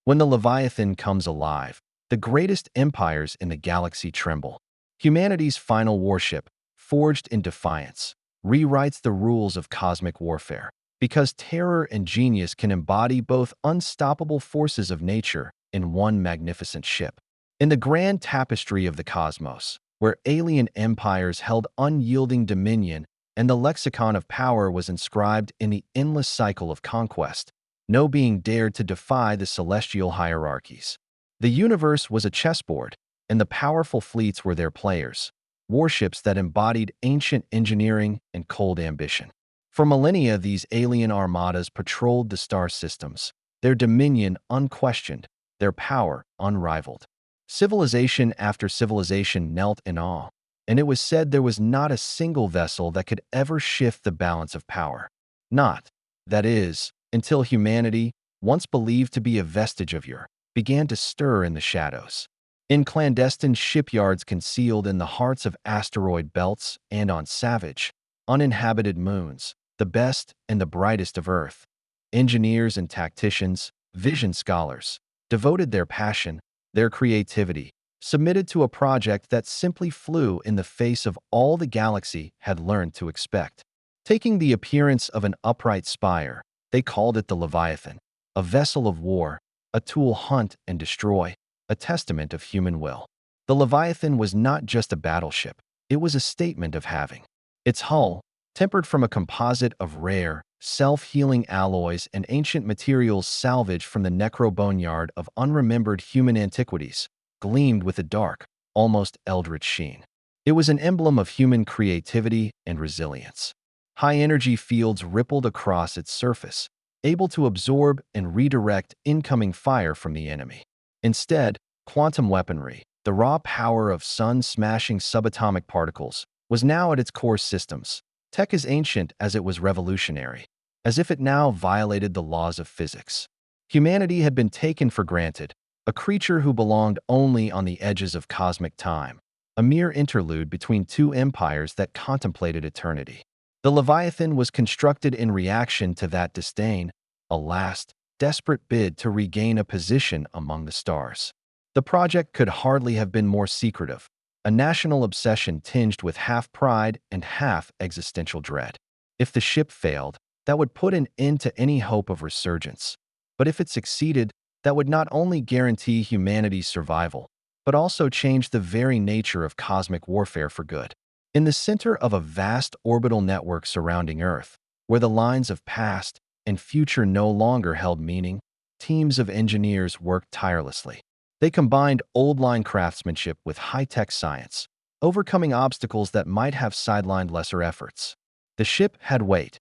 When the Leviathan comes alive, the greatest empires in the galaxy tremble. Humanity's final warship, forged in defiance, rewrites the rules of cosmic warfare. Because terror and genius can embody both unstoppable forces of nature in one magnificent ship. In the grand tapestry of the cosmos, where alien empires held unyielding dominion and the lexicon of power was inscribed in the endless cycle of conquest, no being dared to defy the celestial hierarchies. The universe was a chessboard, and the powerful fleets were their players, warships that embodied ancient engineering and cold ambition. For millennia, these alien armadas patrolled the star systems, their dominion unquestioned, their power unrivaled. Civilization after civilization knelt in awe, and it was said there was not a single vessel that could ever shift the balance of power. Not, that is, until humanity, once believed to be a vestige of yore, began to stir in the shadows. In clandestine shipyards concealed in the hearts of asteroid belts and on savage, uninhabited moons, the best and the brightest of Earth, engineers and tacticians, vision scholars, devoted their passion, their creativity, submitted to a project that simply flew in the face of all the galaxy had learned to expect. Taking the appearance of an upright spire, they called it the Leviathan, a vessel of war, a tool hunt and destroy, a testament of human will. The Leviathan was not just a battleship, it was a statement of having. Its hull, tempered from a composite of rare, self-healing alloys and ancient materials salvaged from the necro-boneyard of unremembered human antiquities, gleamed with a dark, almost eldritch sheen. It was an emblem of human creativity and resilience. High-energy fields rippled across its surface, able to absorb and redirect incoming fire from the enemy. Instead, quantum weaponry, the raw power of sun-smashing subatomic particles, was now at its core systems. Tech as ancient as it was revolutionary, as if it now violated the laws of physics. Humanity had been taken for granted, a creature who belonged only on the edges of cosmic time, a mere interlude between two empires that contemplated eternity. The Leviathan was constructed in reaction to that disdain, a last, desperate bid to regain a position among the stars. The project could hardly have been more secretive, a national obsession tinged with half pride and half existential dread. If the ship failed, that would put an end to any hope of resurgence. But if it succeeded, that would not only guarantee humanity's survival, but also change the very nature of cosmic warfare for good. In the center of a vast orbital network surrounding Earth, where the lines of past and future no longer held meaning, teams of engineers worked tirelessly. They combined old-line craftsmanship with high-tech science, overcoming obstacles that might have sidelined lesser efforts. The ship had weight.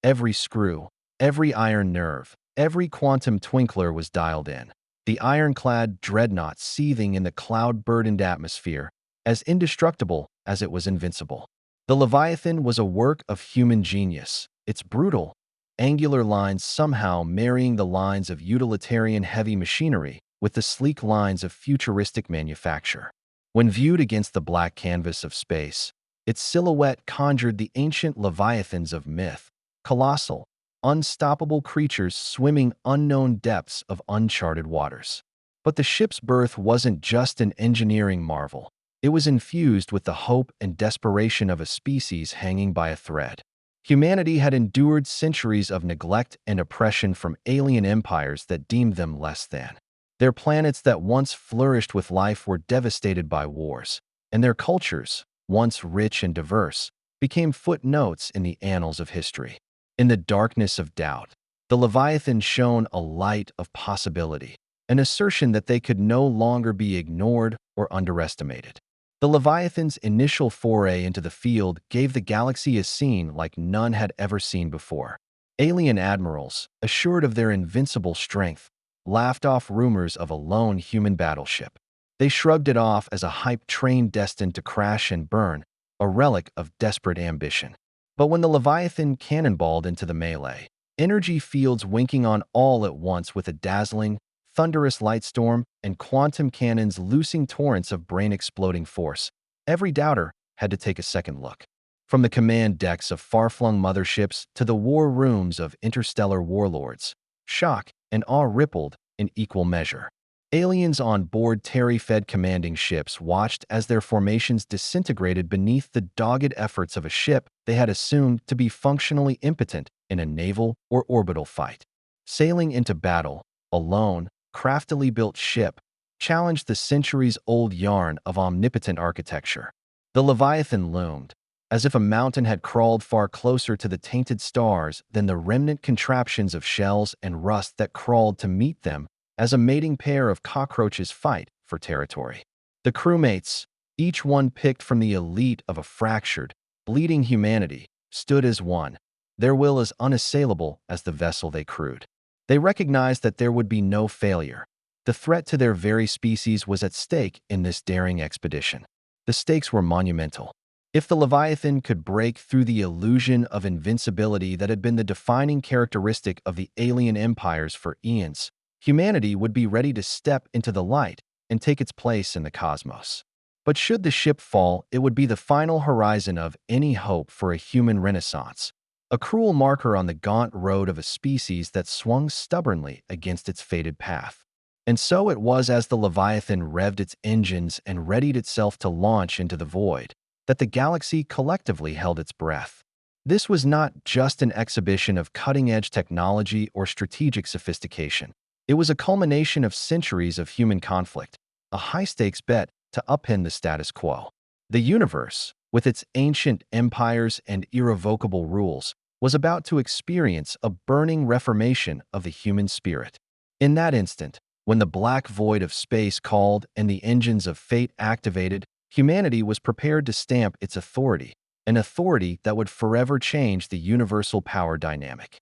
Every screw, every iron nerve, every quantum twinkler was dialed in. The ironclad dreadnought seething in the cloud-burdened atmosphere, as indestructible as it was invincible. The Leviathan was a work of human genius, its brutal, angular lines somehow marrying the lines of utilitarian heavy machinery with the sleek lines of futuristic manufacture. When viewed against the black canvas of space, its silhouette conjured the ancient leviathans of myth, colossal, unstoppable creatures swimming unknown depths of uncharted waters. But the ship's birth wasn't just an engineering marvel. It was infused with the hope and desperation of a species hanging by a thread. Humanity had endured centuries of neglect and oppression from alien empires that deemed them less than. Their planets that once flourished with life were devastated by wars, and their cultures, once rich and diverse, became footnotes in the annals of history. In the darkness of doubt, the Leviathan shone a light of possibility, an assertion that they could no longer be ignored or underestimated. The Leviathan's initial foray into the field gave the galaxy a scene like none had ever seen before. Alien admirals, assured of their invincible strength, laughed off rumors of a lone human battleship. They shrugged it off as a hype train destined to crash and burn, a relic of desperate ambition. But when the Leviathan cannonballed into the melee, energy fields winking on all at once with a dazzling, thunderous lightstorm and quantum cannons loosing torrents of brain-exploding force, every doubter had to take a second look. From the command decks of far-flung motherships to the war rooms of interstellar warlords, shock and awe rippled in equal measure. Aliens on board Terry-fed commanding ships watched as their formations disintegrated beneath the dogged efforts of a ship they had assumed to be functionally impotent in a naval or orbital fight. Sailing into battle, a lone, craftily built ship challenged the centuries-old yarn of omnipotent architecture. The Leviathan loomed, as if a mountain had crawled far closer to the tainted stars than the remnant contraptions of shells and rust that crawled to meet them as a mating pair of cockroaches fight for territory. The crewmates, each one picked from the elite of a fractured, bleeding humanity, stood as one, their will as unassailable as the vessel they crewed. They recognized that there would be no failure. The threat to their very species was at stake in this daring expedition. The stakes were monumental. If the Leviathan could break through the illusion of invincibility that had been the defining characteristic of the alien empires for eons, humanity would be ready to step into the light and take its place in the cosmos. But should the ship fall, it would be the final horizon of any hope for a human renaissance, a cruel marker on the gaunt road of a species that swung stubbornly against its fated path. And so it was as the Leviathan revved its engines and readied itself to launch into the void, that the galaxy collectively held its breath. This was not just an exhibition of cutting-edge technology or strategic sophistication. It was a culmination of centuries of human conflict, a high-stakes bet to upend the status quo. The universe, with its ancient empires and irrevocable rules, was about to experience a burning reformation of the human spirit. In that instant, when the black void of space called and the engines of fate activated, humanity was prepared to stamp its authority, an authority that would forever change the universal power dynamic.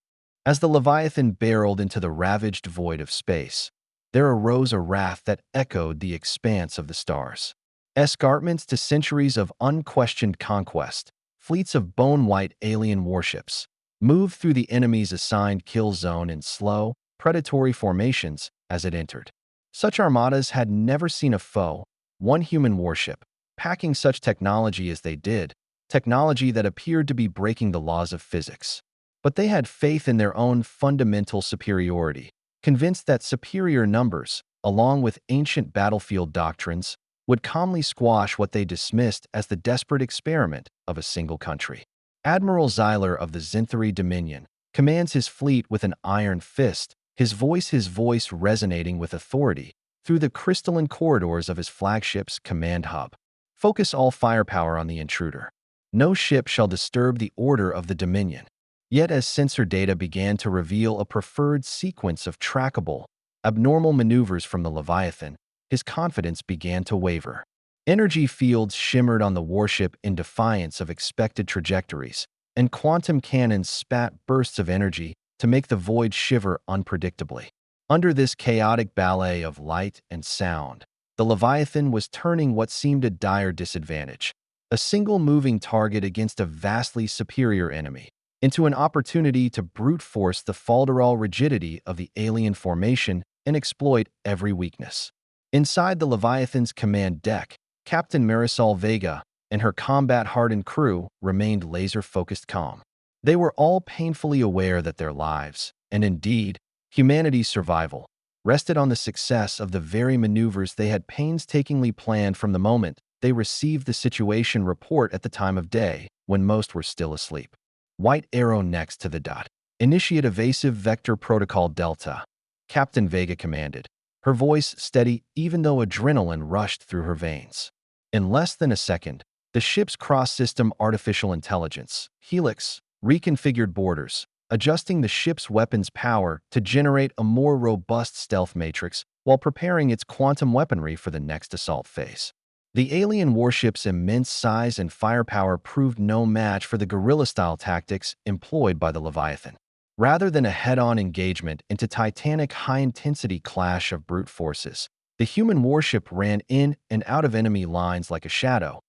As the Leviathan barreled into the ravaged void of space, there arose a wrath that echoed the expanse of the stars. Escarpments to centuries of unquestioned conquest, fleets of bone-white alien warships moved through the enemy's assigned kill zone in slow, predatory formations as it entered. Such armadas had never seen a foe, one human warship, packing such technology as they did, technology that appeared to be breaking the laws of physics. But they had faith in their own fundamental superiority, convinced that superior numbers, along with ancient battlefield doctrines, would calmly squash what they dismissed as the desperate experiment of a single country. Admiral Zyler of the Zinthari Dominion commands his fleet with an iron fist, his voice resonating with authority through the crystalline corridors of his flagship's command hub. Focus all firepower on the intruder. No ship shall disturb the order of the Dominion. Yet as sensor data began to reveal a preferred sequence of trackable, abnormal maneuvers from the Leviathan, his confidence began to waver. Energy fields shimmered on the warship in defiance of expected trajectories, and quantum cannons spat bursts of energy to make the void shiver unpredictably. Under this chaotic ballet of light and sound, the Leviathan was turning what seemed a dire disadvantage, a single moving target against a vastly superior enemy, into an opportunity to brute force the falderal rigidity of the alien formation and exploit every weakness. Inside the Leviathan's command deck, Captain Marisol Vega and her combat-hardened crew remained laser-focused calm. They were all painfully aware that their lives, and indeed, humanity's survival, rested on the success of the very maneuvers they had painstakingly planned from the moment they received the situation report at the time of day, when most were still asleep. White arrow next to the dot. Initiate evasive vector protocol Delta, Captain Vega commanded, her voice steady even though adrenaline rushed through her veins. In less than a second, the ship's cross-system artificial intelligence, Helix, reconfigured borders, adjusting the ship's weapons power to generate a more robust stealth matrix while preparing its quantum weaponry for the next assault phase. The alien warship's immense size and firepower proved no match for the guerrilla-style tactics employed by the Leviathan. Rather than a head-on engagement into titanic high-intensity clash of brute forces, the human warship ran in and out of enemy lines like a shadow,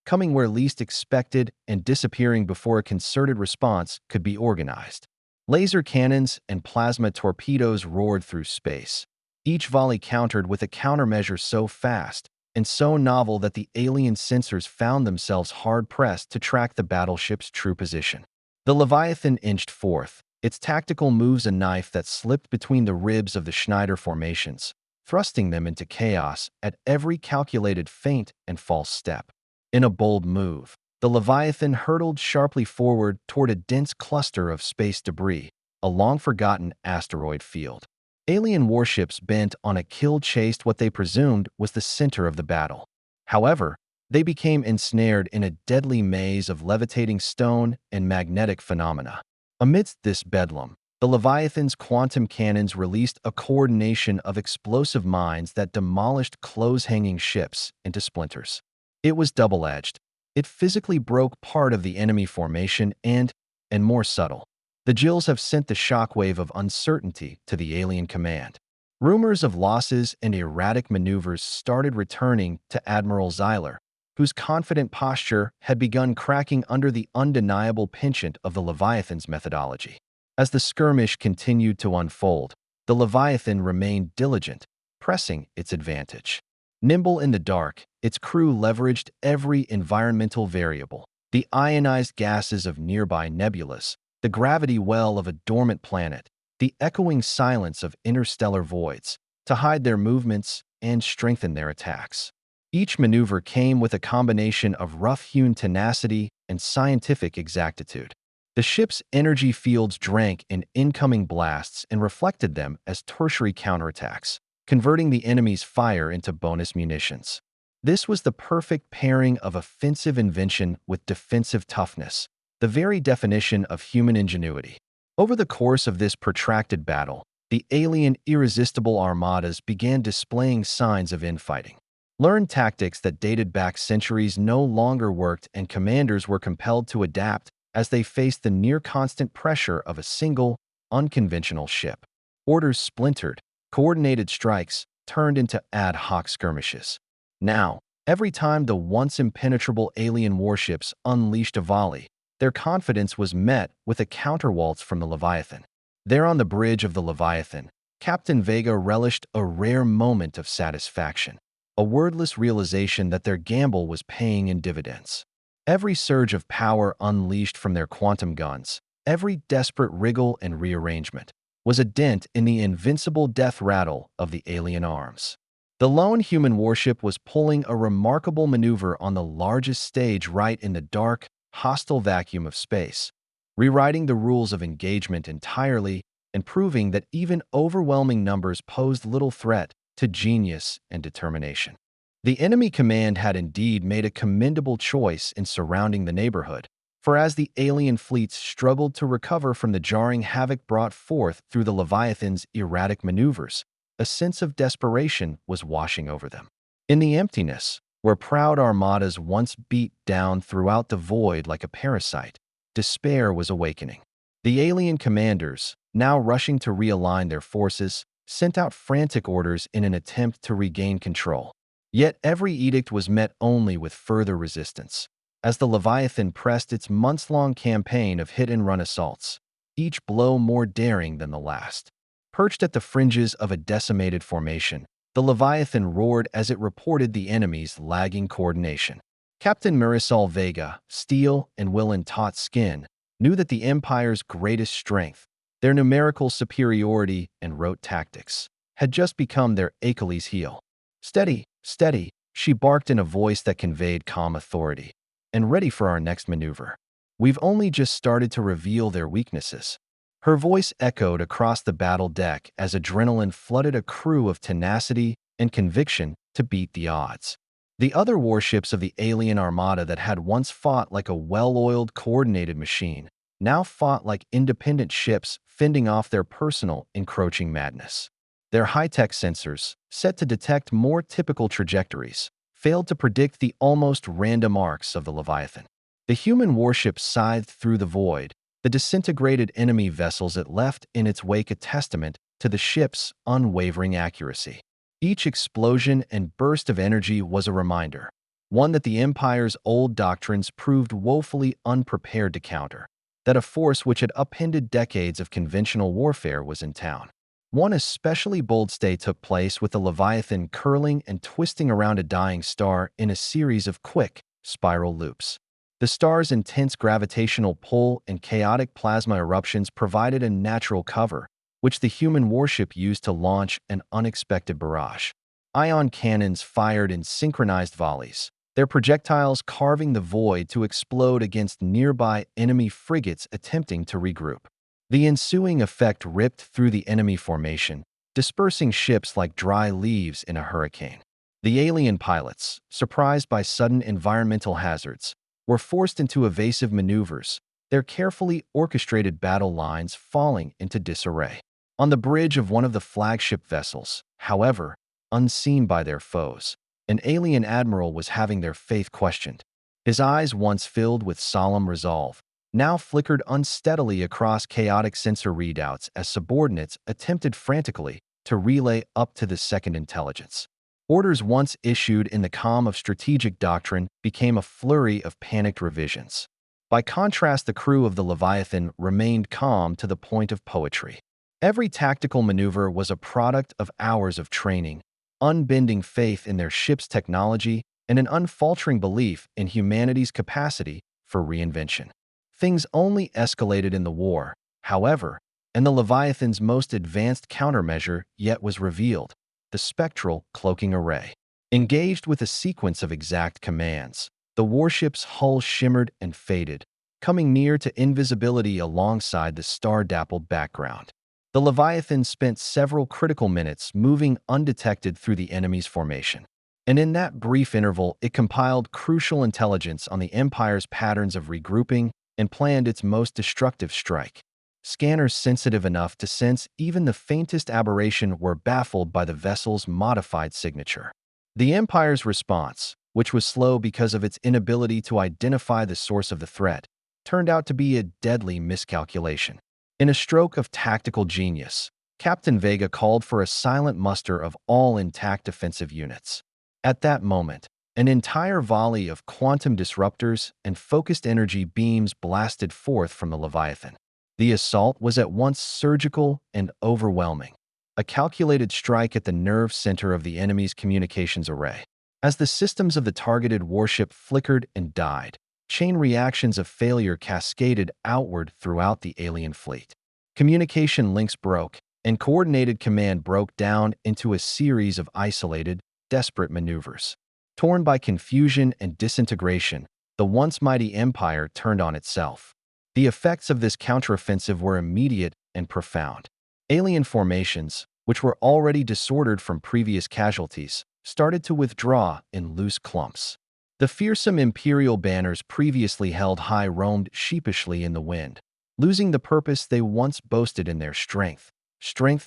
coming where least expected and disappearing before a concerted response could be organized. Laser cannons and plasma torpedoes roared through space, each volley countered with a countermeasure so fast and so novel that the alien sensors found themselves hard-pressed to track the battleship's true position. The Leviathan inched forth, its tactical moves a knife that slipped between the ribs of the Schneider formations, thrusting them into chaos at every calculated feint and false step. In a bold move, the Leviathan hurtled sharply forward toward a dense cluster of space debris, a long-forgotten asteroid field. Alien warships bent on a kill chased what they presumed was the center of the battle. However, they became ensnared in a deadly maze of levitating stone and magnetic phenomena. Amidst this bedlam, the Leviathan's quantum cannons released a coordination of explosive mines that demolished close-hanging ships into splinters. It was double-edged. It physically broke part of the enemy formation and more subtle, the Jills have sent the shockwave of uncertainty to the alien command. Rumors of losses and erratic maneuvers started returning to Admiral Zyler, whose confident posture had begun cracking under the undeniable penchant of the Leviathan's methodology. As the skirmish continued to unfold, the Leviathan remained diligent, pressing its advantage. Nimble in the dark, its crew leveraged every environmental variable, the ionized gases of nearby nebulas, the gravity well of a dormant planet, the echoing silence of interstellar voids, to hide their movements and strengthen their attacks. Each maneuver came with a combination of rough-hewn tenacity and scientific exactitude. The ship's energy fields drank in incoming blasts and reflected them as tertiary counterattacks, converting the enemy's fire into bonus munitions. This was the perfect pairing of offensive invention with defensive toughness, the very definition of human ingenuity. Over the course of this protracted battle, the alien irresistible armadas began displaying signs of infighting. Learned tactics that dated back centuries no longer worked, and commanders were compelled to adapt as they faced the near-constant pressure of a single, unconventional ship. Orders splintered, coordinated strikes turned into ad hoc skirmishes. Now, every time the once impenetrable alien warships unleashed a volley, their confidence was met with a counterwaltz from the Leviathan. There on the bridge of the Leviathan, Captain Vega relished a rare moment of satisfaction, a wordless realization that their gamble was paying in dividends. Every surge of power unleashed from their quantum guns, every desperate wriggle and rearrangement, was a dent in the invincible death rattle of the alien arms. The lone human warship was pulling a remarkable maneuver on the largest stage right in the dark, hostile vacuum of space, rewriting the rules of engagement entirely and proving that even overwhelming numbers posed little threat to genius and determination. The enemy command had indeed made a commendable choice in surrounding the neighborhood, for as the alien fleets struggled to recover from the jarring havoc brought forth through the Leviathan's erratic maneuvers, a sense of desperation was washing over them. In the emptiness, where proud armadas once beat down throughout the void like a parasite, despair was awakening. The alien commanders, now rushing to realign their forces, sent out frantic orders in an attempt to regain control. Yet every edict was met only with further resistance. As the Leviathan pressed its months-long campaign of hit-and-run assaults, each blow more daring than the last. Perched at the fringes of a decimated formation, the Leviathan roared as it reported the enemy's lagging coordination. Captain Marisol Vega, steel and will in taut skin, knew that the Empire's greatest strength, their numerical superiority and rote tactics, had just become their Achilles' heel. "Steady, steady," she barked in a voice that conveyed calm authority. "And ready for our next maneuver. We've only just started to reveal their weaknesses." Her voice echoed across the battle deck as adrenaline flooded a crew of tenacity and conviction to beat the odds. The other warships of the alien armada that had once fought like a well-oiled, coordinated machine now fought like independent ships fending off their personal, encroaching madness. Their high-tech sensors, set to detect more typical trajectories, failed to predict the almost random arcs of the Leviathan. The human warship scythed through the void, the disintegrated enemy vessels it left in its wake a testament to the ship's unwavering accuracy. Each explosion and burst of energy was a reminder, one that the Empire's old doctrines proved woefully unprepared to counter, that a force which had upended decades of conventional warfare was in town. One especially bold stay took place with the Leviathan curling and twisting around a dying star in a series of quick, spiral loops. The star's intense gravitational pull and chaotic plasma eruptions provided a natural cover, which the human warship used to launch an unexpected barrage. Ion cannons fired in synchronized volleys, their projectiles carving the void to explode against nearby enemy frigates attempting to regroup. The ensuing effect ripped through the enemy formation, dispersing ships like dry leaves in a hurricane. The alien pilots, surprised by sudden environmental hazards, were forced into evasive maneuvers, their carefully orchestrated battle lines falling into disarray. On the bridge of one of the flagship vessels, however, unseen by their foes, an alien admiral was having their faith questioned. His eyes, once filled with solemn resolve, now flickered unsteadily across chaotic sensor readouts as subordinates attempted frantically to relay up to the second intelligence. Orders once issued in the calm of strategic doctrine became a flurry of panicked revisions. By contrast, the crew of the Leviathan remained calm to the point of poetry. Every tactical maneuver was a product of hours of training, unbending faith in their ship's technology, and an unfaltering belief in humanity's capacity for reinvention. Things only escalated in the war, however, and the Leviathan's most advanced countermeasure yet was revealed: the spectral cloaking array. Engaged with a sequence of exact commands, the warship's hull shimmered and faded, coming near to invisibility alongside the star-dappled background. The Leviathan spent several critical minutes moving undetected through the enemy's formation. And in that brief interval, it compiled crucial intelligence on the Empire's patterns of regrouping and planned its most destructive strike. Scanners sensitive enough to sense even the faintest aberration were baffled by the vessel's modified signature. The Empire's response, which was slow because of its inability to identify the source of the threat, turned out to be a deadly miscalculation. In a stroke of tactical genius, Captain Vega called for a silent muster of all intact defensive units. At that moment, an entire volley of quantum disruptors and focused energy beams blasted forth from the Leviathan. The assault was at once surgical and overwhelming, a calculated strike at the nerve center of the enemy's communications array. As the systems of the targeted warship flickered and died, chain reactions of failure cascaded outward throughout the alien fleet. Communication links broke, and coordinated command broke down into a series of isolated, desperate maneuvers. Torn by confusion and disintegration, the once mighty Empire turned on itself. The effects of this counteroffensive were immediate and profound. Alien formations, which were already disordered from previous casualties, started to withdraw in loose clumps. The fearsome Imperial banners previously held high roamed sheepishly in the wind, losing the purpose they once boasted in their strength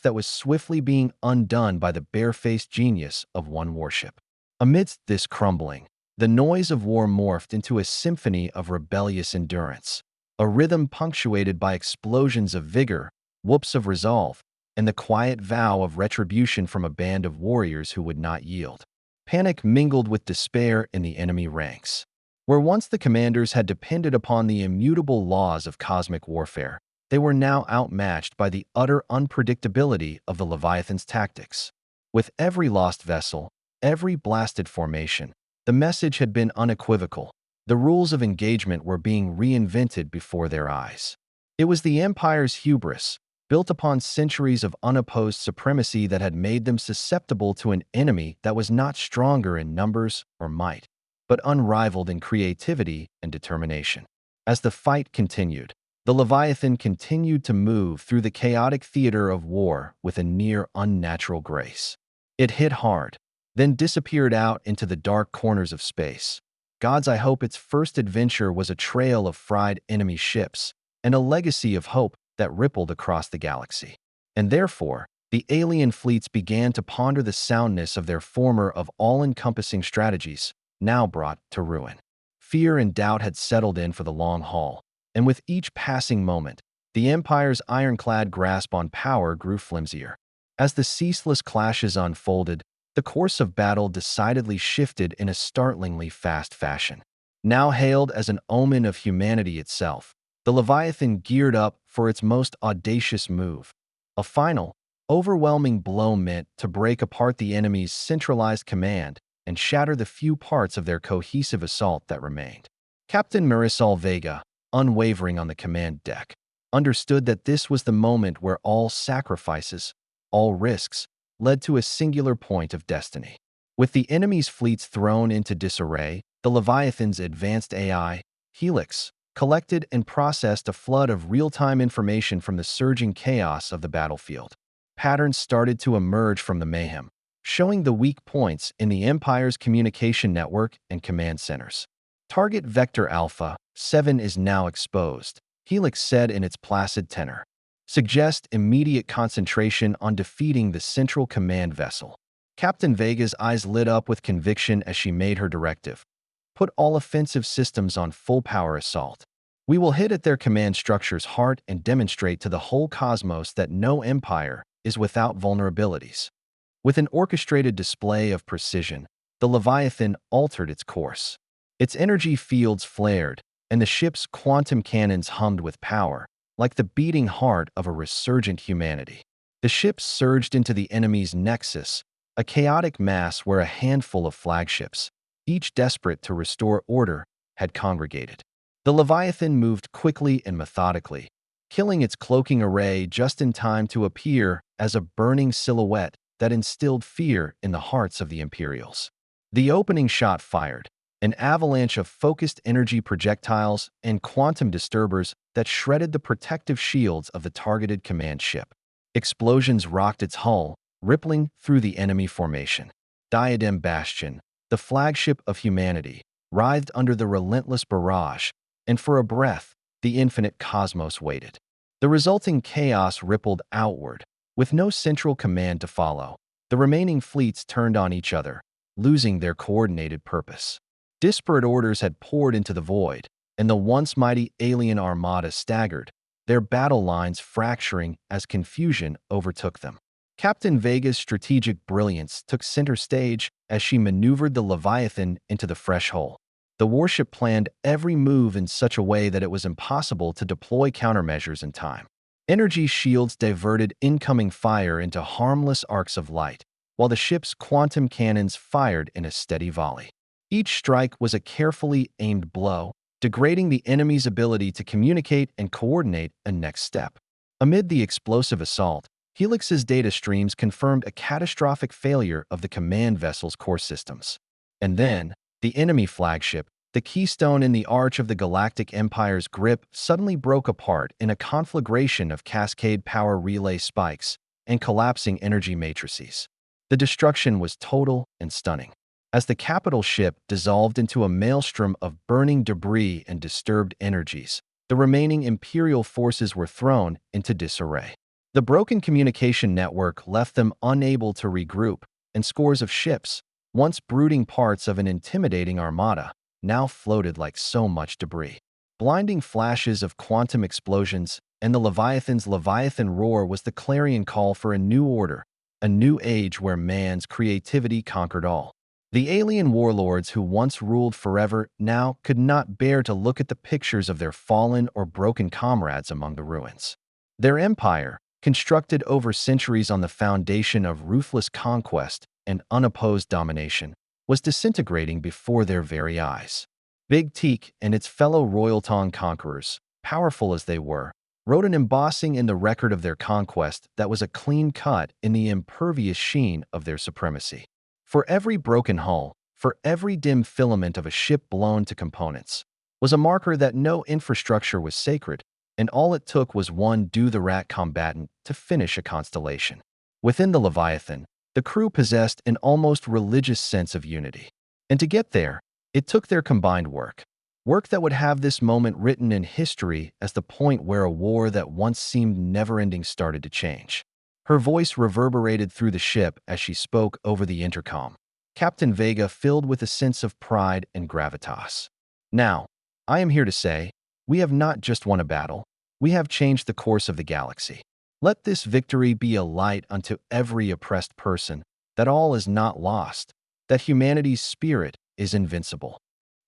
that was swiftly being undone by the barefaced genius of one warship. Amidst this crumbling, the noise of war morphed into a symphony of rebellious endurance, a rhythm punctuated by explosions of vigor, whoops of resolve, and the quiet vow of retribution from a band of warriors who would not yield. Panic mingled with despair in the enemy ranks. Where once the commanders had depended upon the immutable laws of cosmic warfare, they were now outmatched by the utter unpredictability of the Leviathan's tactics. With every lost vessel, every blasted formation, the message had been unequivocal. The rules of engagement were being reinvented before their eyes. It was the Empire's hubris, built upon centuries of unopposed supremacy, that had made them susceptible to an enemy that was not stronger in numbers or might, but unrivaled in creativity and determination. As the fight continued, the Leviathan continued to move through the chaotic theater of war with a near unnatural grace. It hit hard, then disappeared out into the dark corners of space. Gods, I hope its first adventure was a trail of fried enemy ships and a legacy of hope that rippled across the galaxy. And therefore, the alien fleets began to ponder the soundness of their former of all-encompassing strategies, now brought to ruin. Fear and doubt had settled in for the long haul, and with each passing moment, the Empire's ironclad grasp on power grew flimsier. As the ceaseless clashes unfolded, the course of battle decidedly shifted in a startlingly fast fashion. Now hailed as an omen of humanity itself, the Leviathan geared up for its most audacious move. A final, overwhelming blow meant to break apart the enemy's centralized command and shatter the few parts of their cohesive assault that remained. Captain Marisol Vega, unwavering on the command deck, understood that this was the moment where all sacrifices, all risks, led to a singular point of destiny. With the enemy's fleets thrown into disarray, the Leviathan's advanced AI, Helix, collected and processed a flood of real-time information from the surging chaos of the battlefield. Patterns started to emerge from the mayhem, showing the weak points in the Empire's communication network and command centers. Target Vector Alpha 7 is now exposed, Helix said in its placid tenor. Suggest immediate concentration on defeating the central command vessel. Captain Vega's eyes lit up with conviction as she made her directive. Put all offensive systems on full-power assault. We will hit at their command structure's heart and demonstrate to the whole cosmos that no empire is without vulnerabilities. With an orchestrated display of precision, the Leviathan altered its course. Its energy fields flared, and the ship's quantum cannons hummed with power, like the beating heart of a resurgent humanity. The ship surged into the enemy's nexus, a chaotic mass where a handful of flagships, each desperate to restore order, had congregated. The Leviathan moved quickly and methodically, killing its cloaking array just in time to appear as a burning silhouette that instilled fear in the hearts of the Imperials. The opening shot fired, an avalanche of focused energy projectiles and quantum disturbers that shredded the protective shields of the targeted command ship. Explosions rocked its hull, rippling through the enemy formation. Diadem Bastion, the flagship of humanity, writhed under the relentless barrage, and for a breath, the infinite cosmos waited. The resulting chaos rippled outward, with no central command to follow. The remaining fleets turned on each other, losing their coordinated purpose. Disparate orders had poured into the void, and the once mighty alien armada staggered, their battle lines fracturing as confusion overtook them. Captain Vega's strategic brilliance took center stage as she maneuvered the Leviathan into the fresh hull. The warship planned every move in such a way that it was impossible to deploy countermeasures in time. Energy shields diverted incoming fire into harmless arcs of light, while the ship's quantum cannons fired in a steady volley. Each strike was a carefully aimed blow, degrading the enemy's ability to communicate and coordinate a next step. Amid the explosive assault, Helix's data streams confirmed a catastrophic failure of the command vessel's core systems. And then, the enemy flagship, the keystone in the arch of the Galactic Empire's grip, suddenly broke apart in a conflagration of cascade power relay spikes and collapsing energy matrices. The destruction was total and stunning. As the capital ship dissolved into a maelstrom of burning debris and disturbed energies, the remaining Imperial forces were thrown into disarray. The broken communication network left them unable to regroup, and scores of ships, once brooding parts of an intimidating armada, now floated like so much debris. Blinding flashes of quantum explosions and the Leviathan's Leviathan roar was the clarion call for a new order, a new age where man's creativity conquered all. The alien warlords who once ruled forever now could not bear to look at the pictures of their fallen or broken comrades among the ruins. Their empire, constructed over centuries on the foundation of ruthless conquest and unopposed domination, was disintegrating before their very eyes. Big Teak and its fellow Royalton conquerors, powerful as they were, wrote an embossing in the record of their conquest that was a clean cut in the impervious sheen of their supremacy. For every broken hull, for every dim filament of a ship blown to components, was a marker that no infrastructure was sacred, and all it took was one do-the-rat combatant to finish a constellation. Within the Leviathan, the crew possessed an almost religious sense of unity. And to get there, it took their combined work. Work that would have this moment written in history as the point where a war that once seemed never-ending started to change. Her voice reverberated through the ship as she spoke over the intercom, Captain Vega filled with a sense of pride and gravitas. Now, I am here to say, we have not just won a battle, we have changed the course of the galaxy. Let this victory be a light unto every oppressed person, that all is not lost, that humanity's spirit is invincible.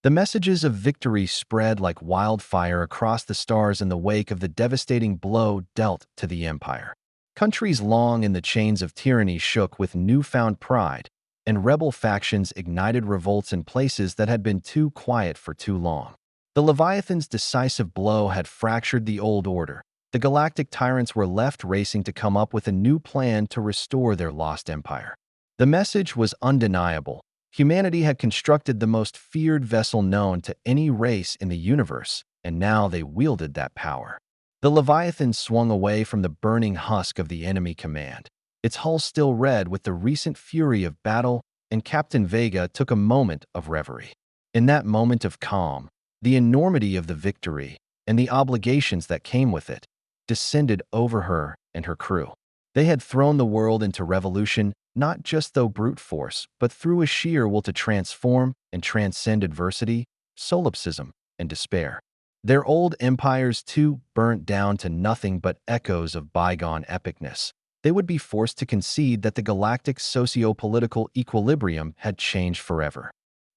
The messages of victory spread like wildfire across the stars in the wake of the devastating blow dealt to the Empire. Countries long in the chains of tyranny shook with newfound pride, and rebel factions ignited revolts in places that had been too quiet for too long. The Leviathan's decisive blow had fractured the old order. The galactic tyrants were left racing to come up with a new plan to restore their lost empire. The message was undeniable. Humanity had constructed the most feared vessel known to any race in the universe, and now they wielded that power. The Leviathan swung away from the burning husk of the enemy command, its hull still red with the recent fury of battle, and Captain Vega took a moment of reverie. In that moment of calm, the enormity of the victory and the obligations that came with it descended over her and her crew. They had thrown the world into revolution, not just through brute force, but through a sheer will to transform and transcend adversity, solipsism, and despair. Their old empires, too, burnt down to nothing but echoes of bygone epicness. They would be forced to concede that the galactic socio-political equilibrium had changed forever.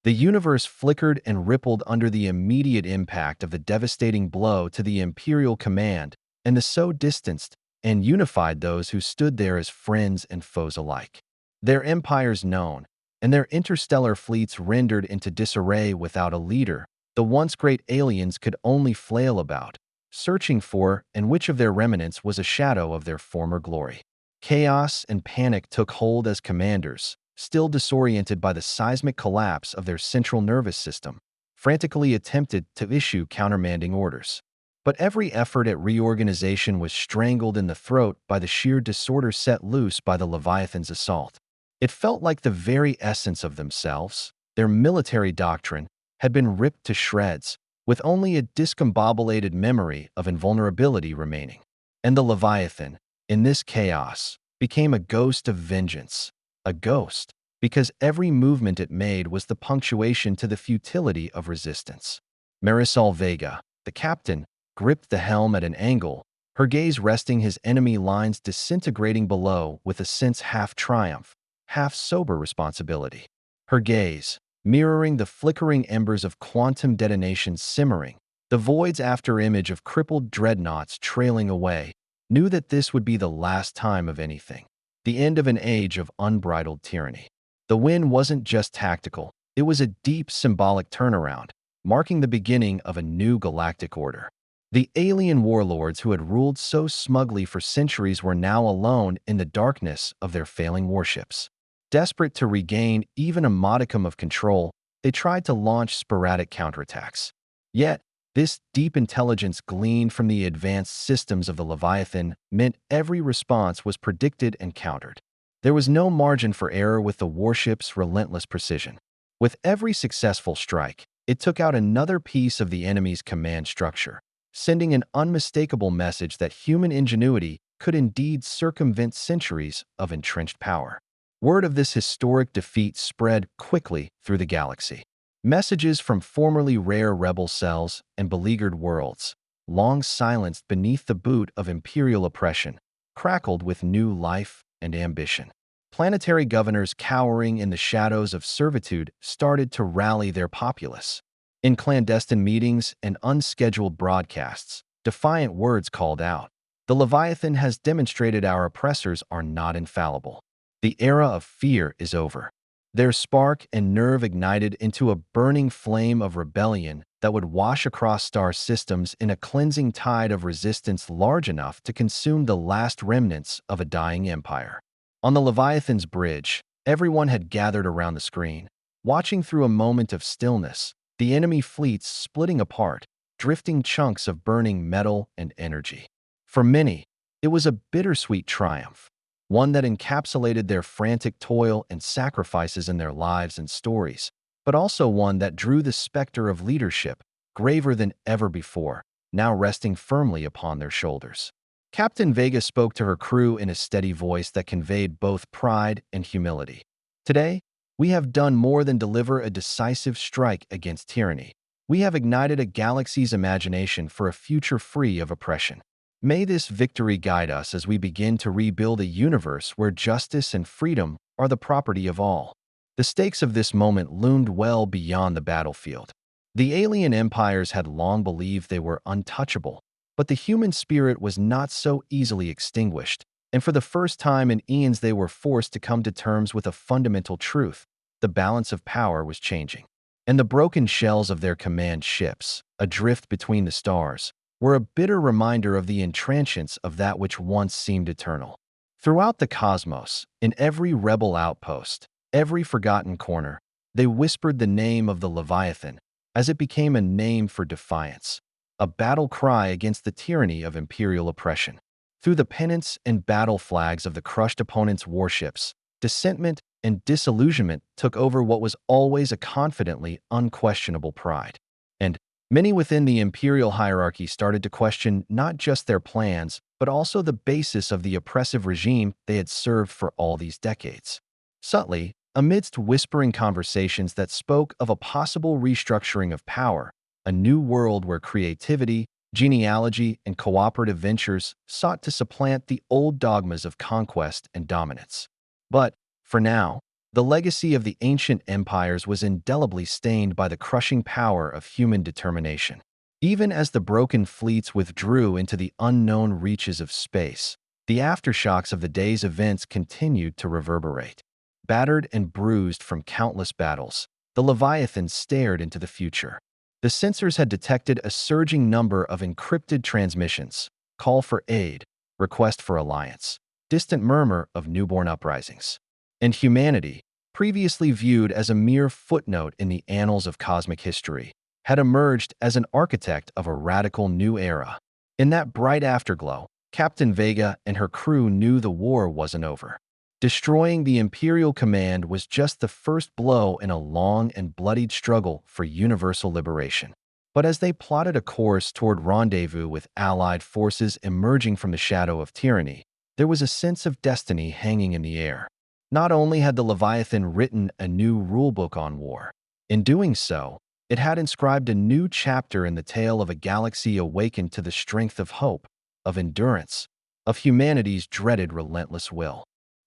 The universe flickered and rippled under the immediate impact of the devastating blow to the Imperial command, and the so distanced and unified those who stood there as friends and foes alike. Their empires known, and their interstellar fleets rendered into disarray without a leader, the once great aliens could only flail about, searching for and which of their remnants was a shadow of their former glory. Chaos and panic took hold as commanders, still disoriented by the seismic collapse of their central nervous system, frantically attempted to issue countermanding orders. But every effort at reorganization was strangled in the throat by the sheer disorder set loose by the Leviathan's assault. It felt like the very essence of themselves, their military doctrine, had been ripped to shreds, with only a discombobulated memory of invulnerability remaining. And the Leviathan, in this chaos, became a ghost of vengeance. A ghost, because every movement it made was the punctuation to the futility of resistance. Marisol Vega, the captain, gripped the helm at an angle, her gaze resting his enemy lines disintegrating below with a sense half triumph, half sober responsibility. Her gaze, mirroring the flickering embers of quantum detonations simmering, the void's after-image of crippled dreadnoughts trailing away, knew that this would be the last time of anything, the end of an age of unbridled tyranny. The win wasn't just tactical, it was a deep symbolic turnaround, marking the beginning of a new galactic order. The alien warlords who had ruled so smugly for centuries were now alone in the darkness of their failing warships. Desperate to regain even a modicum of control, they tried to launch sporadic counterattacks. Yet, this deep intelligence gleaned from the advanced systems of the Leviathan meant every response was predicted and countered. There was no margin for error with the warship's relentless precision. With every successful strike, it took out another piece of the enemy's command structure, sending an unmistakable message that human ingenuity could indeed circumvent centuries of entrenched power. Word of this historic defeat spread quickly through the galaxy. Messages from formerly rare rebel cells and beleaguered worlds, long silenced beneath the boot of imperial oppression, crackled with new life and ambition. Planetary governors cowering in the shadows of servitude started to rally their populace. In clandestine meetings and unscheduled broadcasts, defiant words called out, "The Leviathan has demonstrated our oppressors are not infallible. The era of fear is over." Their spark and nerve ignited into a burning flame of rebellion that would wash across star systems in a cleansing tide of resistance large enough to consume the last remnants of a dying empire. On the Leviathan's bridge, everyone had gathered around the screen, watching through a moment of stillness, the enemy fleets splitting apart, drifting chunks of burning metal and energy. For many, it was a bittersweet triumph, one that encapsulated their frantic toil and sacrifices in their lives and stories, but also one that drew the specter of leadership, graver than ever before, now resting firmly upon their shoulders. Captain Vega spoke to her crew in a steady voice that conveyed both pride and humility. "Today, we have done more than deliver a decisive strike against tyranny. We have ignited a galaxy's imagination for a future free of oppression. May this victory guide us as we begin to rebuild a universe where justice and freedom are the property of all." The stakes of this moment loomed well beyond the battlefield. The alien empires had long believed they were untouchable, but the human spirit was not so easily extinguished, and for the first time in eons they were forced to come to terms with a fundamental truth: the balance of power was changing. and the broken shells of their command ships, adrift between the stars, were a bitter reminder of the entrenchants of that which once seemed eternal. Throughout the cosmos, in every rebel outpost, every forgotten corner, they whispered the name of the Leviathan, as it became a name for defiance, a battle cry against the tyranny of imperial oppression. Through the pennants and battle flags of the crushed opponent's warships, dissentment and disillusionment took over what was always a confidently unquestionable pride. And many within the imperial hierarchy started to question not just their plans, but also the basis of the oppressive regime they had served for all these decades. Subtly, amidst whispering conversations that spoke of a possible restructuring of power, a new world where creativity, genealogy, and cooperative ventures sought to supplant the old dogmas of conquest and dominance. But, for now, the legacy of the ancient empires was indelibly stained by the crushing power of human determination. Even as the broken fleets withdrew into the unknown reaches of space, the aftershocks of the day's events continued to reverberate. Battered and bruised from countless battles, the Leviathan stared into the future. The sensors had detected a surging number of encrypted transmissions, call for aid, request for alliance, distant murmur of newborn uprisings. And humanity, previously viewed as a mere footnote in the annals of cosmic history, had emerged as an architect of a radical new era. In that bright afterglow, Captain Vega and her crew knew the war wasn't over. Destroying the Imperial command was just the first blow in a long and bloodied struggle for universal liberation. But as they plotted a course toward rendezvous with Allied forces emerging from the shadow of tyranny, there was a sense of destiny hanging in the air. Not only had the Leviathan written a new rulebook on war, in doing so, it had inscribed a new chapter in the tale of a galaxy awakened to the strength of hope, of endurance, of humanity's dreaded relentless will.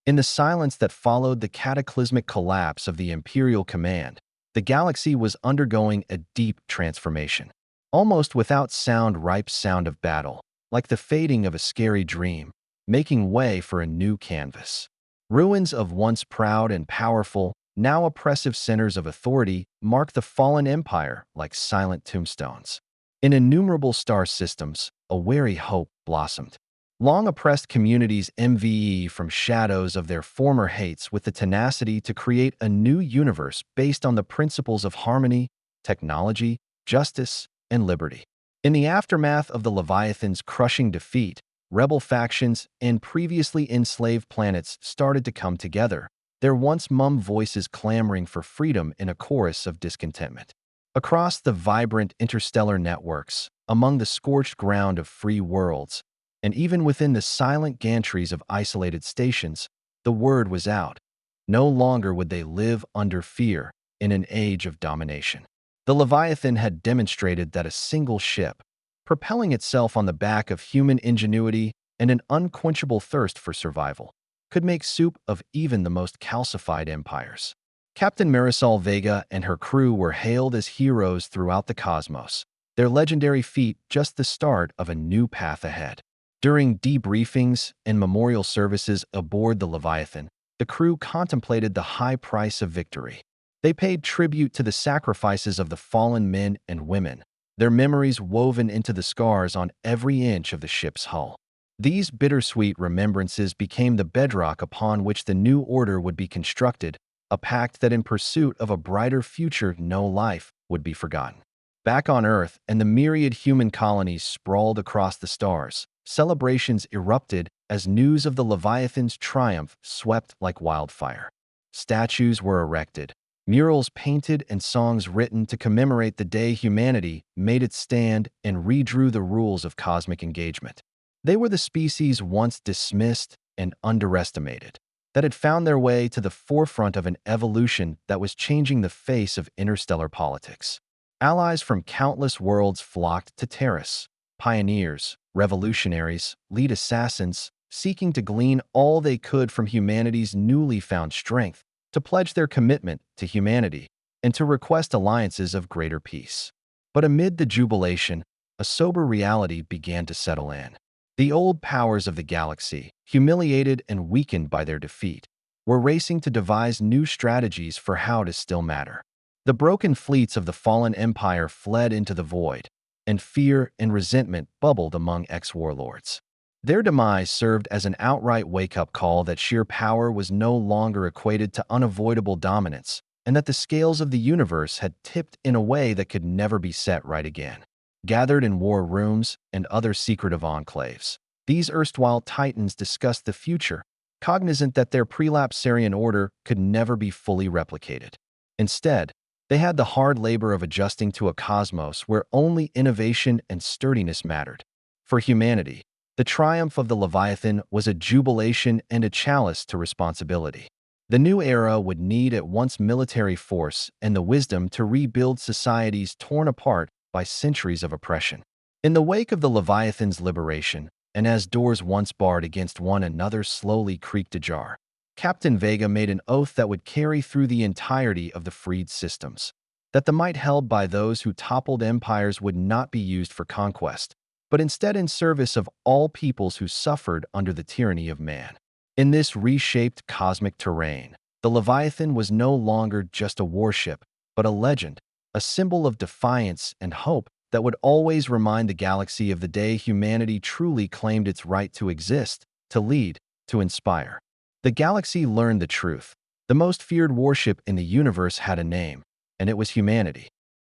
In the silence that followed the cataclysmic collapse of the Imperial command, the galaxy was undergoing a deep transformation. Almost without sound, ripe sound of battle, like the fading of a scary dream, making way for a new canvas. Ruins of once proud and powerful, now oppressive centers of authority mark the fallen empire like silent tombstones. In innumerable star systems, a wary hope blossomed. Long oppressed communities MVE from shadows of their former hates with the tenacity to create a new universe based on the principles of harmony, technology, justice, and liberty. In the aftermath of the Leviathan's crushing defeat, rebel factions and previously enslaved planets started to come together, their once mum voices clamoring for freedom in a chorus of discontentment. Across the vibrant interstellar networks, among the scorched ground of free worlds, and even within the silent gantries of isolated stations, the word was out. No longer would they live under fear in an age of domination. The Leviathan had demonstrated that a single ship, propelling itself on the back of human ingenuity and an unquenchable thirst for survival, could make soup of even the most calcified empires. Captain Marisol Vega and her crew were hailed as heroes throughout the cosmos, their legendary feat just the start of a new path ahead. During debriefings and memorial services aboard the Leviathan, the crew contemplated the high price of victory. They paid tribute to the sacrifices of the fallen men and women, their memories woven into the scars on every inch of the ship's hull. These bittersweet remembrances became the bedrock upon which the new order would be constructed, a pact that in pursuit of a brighter future no life would be forgotten. Back on Earth and the myriad human colonies sprawled across the stars, celebrations erupted as news of the Leviathan's triumph swept like wildfire. Statues were erected, murals painted and songs written to commemorate the day humanity made its stand and redrew the rules of cosmic engagement. They were the species once dismissed and underestimated, that had found their way to the forefront of an evolution that was changing the face of interstellar politics. Allies from countless worlds flocked to Terrace, pioneers, revolutionaries, lead assassins, seeking to glean all they could from humanity's newly found strength, to pledge their commitment to humanity, and to request alliances of greater peace. But amid the jubilation, a sober reality began to settle in. The old powers of the galaxy, humiliated and weakened by their defeat, were racing to devise new strategies for how to still matter. The broken fleets of the fallen empire fled into the void, and fear and resentment bubbled among ex-warlords. Their demise served as an outright wake-up call that sheer power was no longer equated to unavoidable dominance, and that the scales of the universe had tipped in a way that could never be set right again. Gathered in war rooms and other secretive enclaves, these erstwhile titans discussed the future, cognizant that their prelapsarian order could never be fully replicated. Instead, they had the hard labor of adjusting to a cosmos where only innovation and sturdiness mattered. For humanity, the triumph of the Leviathan was a jubilation and a chalice to responsibility. The new era would need at once military force and the wisdom to rebuild societies torn apart by centuries of oppression. In the wake of the Leviathan's liberation, and as doors once barred against one another slowly creaked ajar, Captain Vega made an oath that would carry through the entirety of the freed systems, that the might held by those who toppled empires would not be used for conquest, but instead in service of all peoples who suffered under the tyranny of man. In this reshaped cosmic terrain, the Leviathan was no longer just a warship, but a legend, a symbol of defiance and hope that would always remind the galaxy of the day humanity truly claimed its right to exist, to lead, to inspire. The galaxy learned the truth. The most feared warship in the universe had a name, and it was humanity.